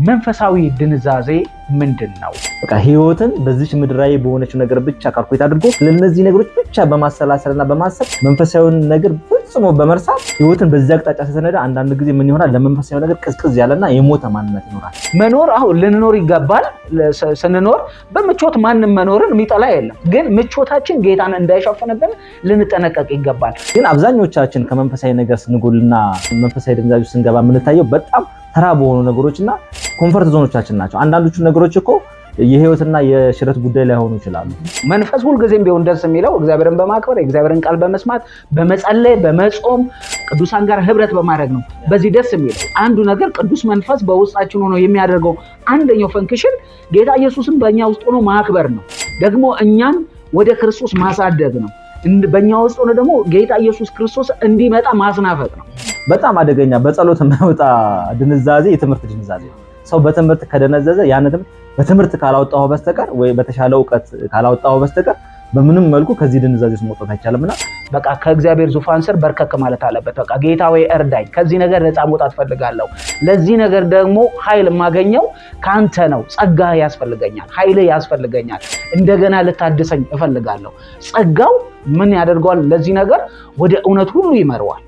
መንፈሳዊ ድንዛዜ ምንድነው? በቃ ህይወትን በዚች ምድራዊ በሆነችው ነገር ብቻ ካልኩሌት አድርጎ ለነዚህ ነገሮች ብቻ በማሰላሰልና በማሰብ መንፈሳዊውን ነገር ፈጽሞ በመርሳት ህይወትን በዚህ አቅጣጫ ተሰነደ አንዳንድ ጊዜ ምን ይሆናል? ለመንፈሳዊ ነገር ቅዝቅዝ ያለና የሞተ ማንነት ይኖራል። መኖር ልንኖር ይገባል። ስንኖር በምቾት ማንም መኖርን የሚጠላ የለም። ግን ምቾታችን ጌታን እንዳይሸፍንብን ልንጠነቀቅ ይገባል። ግን አብዛኞቻችን ከመንፈሳዊ ነገር ስንጎልና መንፈሳዊ ድንዛዜ ስንገባ የምንታየው በጣም ተራ በሆኑ ነገሮችና ኮምፎርት ዞኖቻችን ናቸው። አንዳንዶቹ ነገሮች እኮ የህይወትና የሽረት ጉዳይ ላይ ሆኑ ይችላሉ። መንፈስ ሁልጊዜም ቢሆን ደስ የሚለው እግዚአብሔርን በማክበር የእግዚአብሔርን ቃል በመስማት በመጸለይ በመጾም ቅዱሳን ጋር ህብረት በማድረግ ነው። በዚህ ደስ የሚለው አንዱ ነገር ቅዱስ መንፈስ በውስጣችን ሆኖ የሚያደርገው አንደኛው ፈንክሽን ጌታ ኢየሱስን በእኛ ውስጥ ሆኖ ማክበር ነው። ደግሞ እኛን ወደ ክርስቶስ ማሳደግ ነው። በእኛ ውስጥ ሆኖ ደግሞ ጌታ ኢየሱስ ክርስቶስ እንዲመጣ ማስናፈቅ ነው። በጣም አደገኛ በጸሎት የማይወጣ ድንዛዜ የትምህርት ድንዛዜ። ሰው በትምህርት ከደነዘዘ ያን ትምህርት በትምህርት ካላወጣው በስተቀር ወይ በተሻለ ዕውቀት ካላወጣው በስተቀር በምንም መልኩ ከዚህ ድንዛዜ ውስጥ መውጣት አይቻልምና በቃ ከእግዚአብሔር ዙፋን ስር በርከክ ማለት አለበት። በቃ ጌታ ወይ እርዳኝ፣ ከዚህ ነገር ነፃ መውጣት ፈልጋለሁ። ለዚህ ነገር ደግሞ ኃይል የማገኘው ካንተ ነው። ጸጋ ያስፈልገኛል፣ ኃይል ያስፈልገኛል። እንደገና ልታድሰኝ እፈልጋለሁ። ጸጋው ምን ያደርገዋል? ለዚህ ነገር ወደ እውነት ሁሉ ይመረዋል።